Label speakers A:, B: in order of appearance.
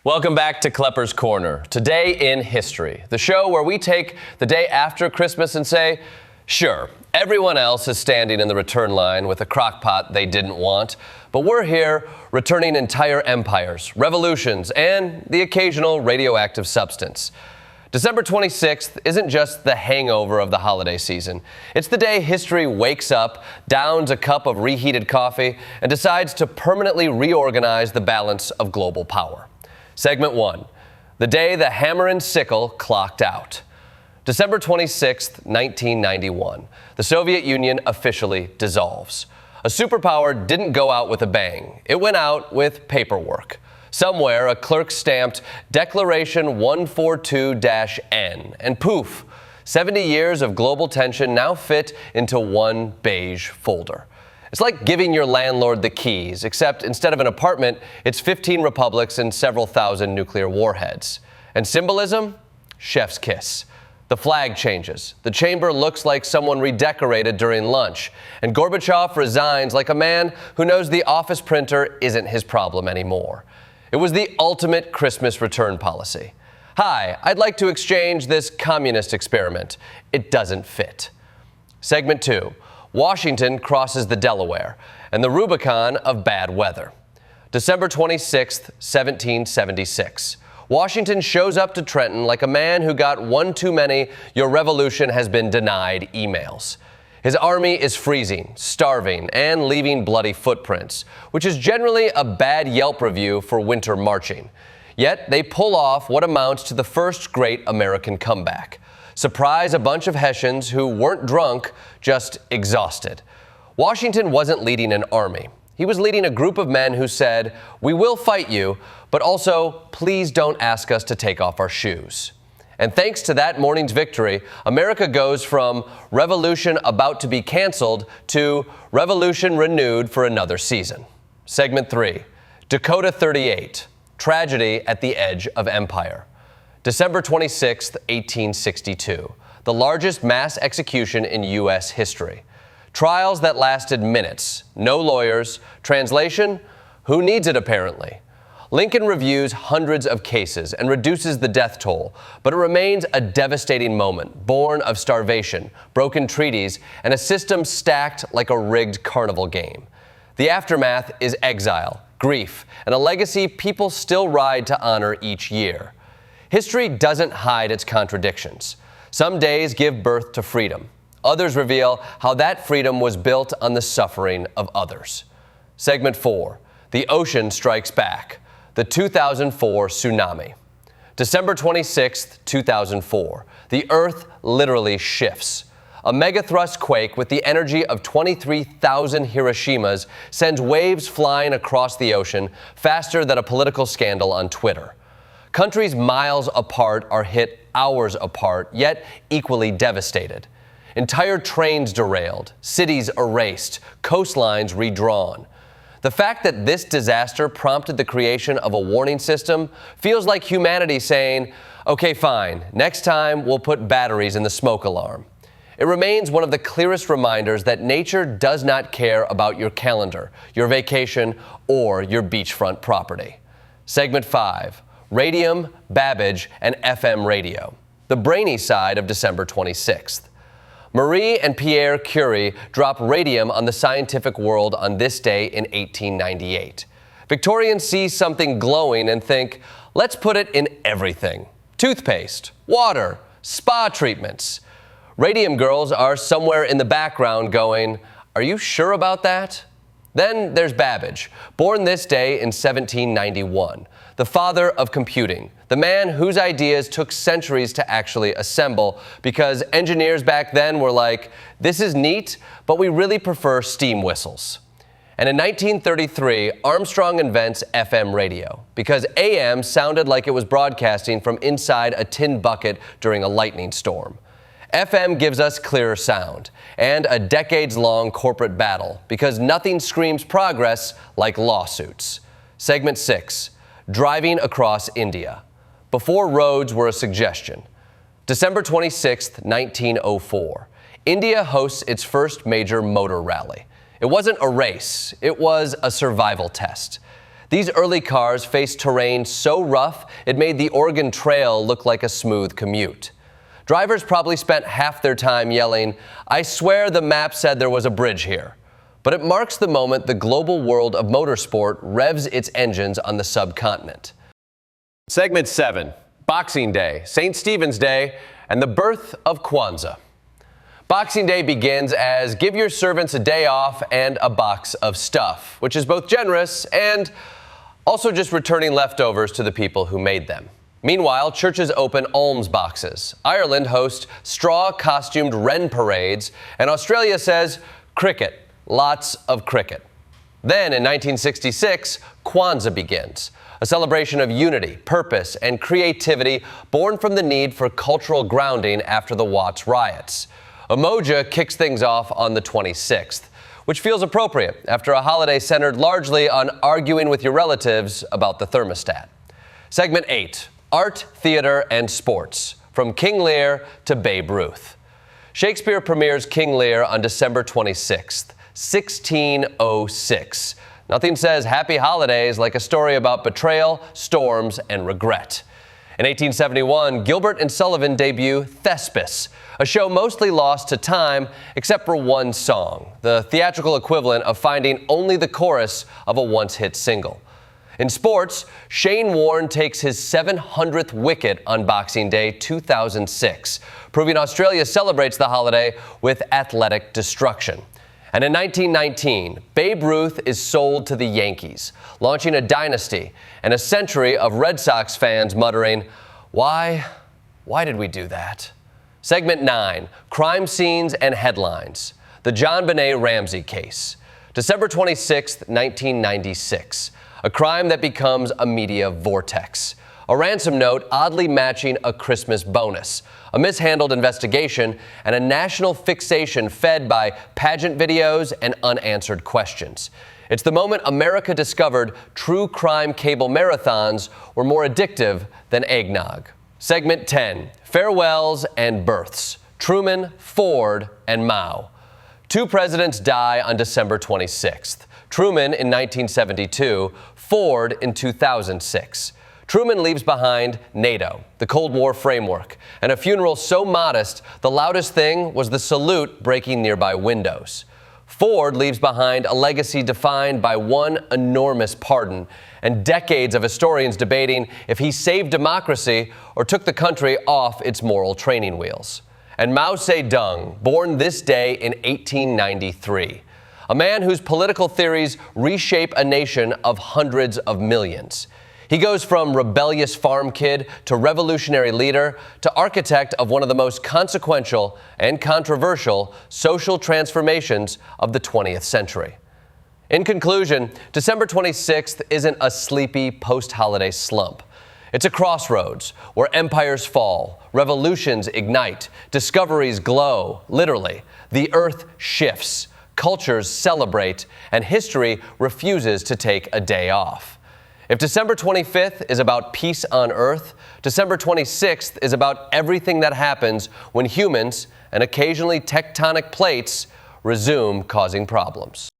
A: Welcome back to Klepper's Corner. Today in History, the show where we take the day after Christmas and say, sure, everyone else is standing in the return line with a crock pot they didn't want, but we're here returning entire empires, revolutions, and the occasional radioactive substance. December 26th isn't just the hangover of the holiday season. It's the day history wakes up, downs a cup of reheated coffee, and decides to permanently reorganize the balance of global power. Segment 1, the day the hammer and sickle clocked out. December 26, 1991, the Soviet Union officially dissolves. A superpower didn't go out with a bang. It went out with paperwork. Somewhere, a clerk stamped Declaration 142-N, and poof, 70 years of global tension now fit into one beige folder. It's like giving your landlord the keys, except instead of an apartment, it's 15 republics and several thousand nuclear warheads. And symbolism? Chef's kiss. The flag changes. The chamber looks like someone redecorated during lunch. And Gorbachev resigns like a man who knows the office printer isn't his problem anymore. It was the ultimate Christmas return policy. Hi, I'd like to exchange this communist experiment. It doesn't fit. Segment 2. Washington crosses the Delaware and the Rubicon of bad weather. December 26, 1776. Washington shows up to Trenton like a man who got one too many "your revolution has been denied" emails. His army is freezing, starving, and leaving bloody footprints, which is generally a bad Yelp review for winter marching. Yet they pull off what amounts to the first great American comeback. Surprise a bunch of Hessians who weren't drunk, just exhausted. Washington wasn't leading an army. He was leading a group of men who said, "We will fight you, but also, please don't ask us to take off our shoes." And thanks to that morning's victory, America goes from revolution about to be canceled to revolution renewed for another season. Segment 3, Dakota 38, tragedy at the edge of empire. December 26, 1862, the largest mass execution in U.S. history. Trials that lasted minutes, no lawyers. Translation, who needs it apparently? Lincoln reviews hundreds of cases and reduces the death toll, but it remains a devastating moment, born of starvation, broken treaties, and a system stacked like a rigged carnival game. The aftermath is exile, grief, and a legacy people still ride to honor each year. History doesn't hide its contradictions. Some days give birth to freedom. Others reveal how that freedom was built on the suffering of others. Segment 4, the ocean strikes back. The 2004 tsunami. December 26, 2004. The Earth literally shifts. A megathrust quake with the energy of 23,000 Hiroshimas sends waves flying across the ocean faster than a political scandal on Twitter. Countries miles apart are hit hours apart, yet equally devastated. Entire trains derailed, cities erased, coastlines redrawn. The fact that this disaster prompted the creation of a warning system feels like humanity saying, okay, fine, next time we'll put batteries in the smoke alarm. It remains one of the clearest reminders that nature does not care about your calendar, your vacation, or your beachfront property. Segment 5. Radium, Babbage, and FM radio. The brainy side of December 26th. Marie and Pierre Curie drop radium on the scientific world on this day in 1898. Victorians see something glowing and think, let's put it in everything. Toothpaste, water, spa treatments. Radium girls are somewhere in the background going, are you sure about that? Then there's Babbage, born this day in 1791. The father of computing, the man whose ideas took centuries to actually assemble because engineers back then were like, this is neat, but we really prefer steam whistles. And in 1933, Armstrong invents FM radio because AM sounded like it was broadcasting from inside a tin bucket during a lightning storm. FM gives us clearer sound and a decades-long corporate battle because nothing screams progress like lawsuits. Segment 6. Driving across India. Before roads were a suggestion. December 26, 1904. India hosts its first major motor rally. It wasn't a race, it was a survival test. These early cars faced terrain so rough it made the Oregon Trail look like a smooth commute. Drivers probably spent half their time yelling, "I swear the map said there was a bridge here." But it marks the moment the global world of motorsport revs its engines on the subcontinent. Segment 7, Boxing Day, St. Stephen's Day, and the birth of Kwanzaa. Boxing Day begins as give your servants a day off and a box of stuff, which is both generous and also just returning leftovers to the people who made them. Meanwhile, churches open alms boxes. Ireland hosts straw-costumed wren parades, and Australia says cricket, lots of cricket. Then in 1966, Kwanzaa begins, a celebration of unity, purpose, and creativity born from the need for cultural grounding after the Watts riots. Umoja kicks things off on the 26th, which feels appropriate after a holiday centered largely on arguing with your relatives about the thermostat. Segment 8, Art, Theater, and Sports, from King Lear to Babe Ruth. Shakespeare premieres King Lear on December 26th, 1606. Nothing says happy holidays like a story about betrayal, storms, and regret. In 1871, Gilbert and Sullivan debut Thespis, a show mostly lost to time except for one song, the theatrical equivalent of finding only the chorus of a once-hit single. In sports, Shane Warne takes his 700th wicket on Boxing Day 2006, proving Australia celebrates the holiday with athletic destruction. And in 1919, Babe Ruth is sold to the Yankees, launching a dynasty and a century of Red Sox fans muttering, Why did we do that? Segment 9, Crime Scenes and Headlines, the JonBenet Ramsey case. December 26, 1996, a crime that becomes a media vortex. A ransom note oddly matching a Christmas bonus, a mishandled investigation, and a national fixation fed by pageant videos and unanswered questions. It's the moment America discovered true crime cable marathons were more addictive than eggnog. Segment 10, Farewells and Births, Truman, Ford, and Mao. Two presidents die on December 26th. Truman in 1972, Ford in 2006. Truman leaves behind NATO, the Cold War framework, and a funeral so modest the loudest thing was the salute breaking nearby windows. Ford leaves behind a legacy defined by one enormous pardon and decades of historians debating if he saved democracy or took the country off its moral training wheels. And Mao Zedong, born this day in 1893, a man whose political theories reshape a nation of hundreds of millions. He goes from rebellious farm kid to revolutionary leader to architect of one of the most consequential and controversial social transformations of the 20th century. In conclusion, December 26th isn't a sleepy post-holiday slump. It's a crossroads where empires fall, revolutions ignite, discoveries glow, literally. The earth shifts, cultures celebrate, and history refuses to take a day off. If December 25th is about peace on Earth, December 26th is about everything that happens when humans, and occasionally tectonic plates, resume causing problems.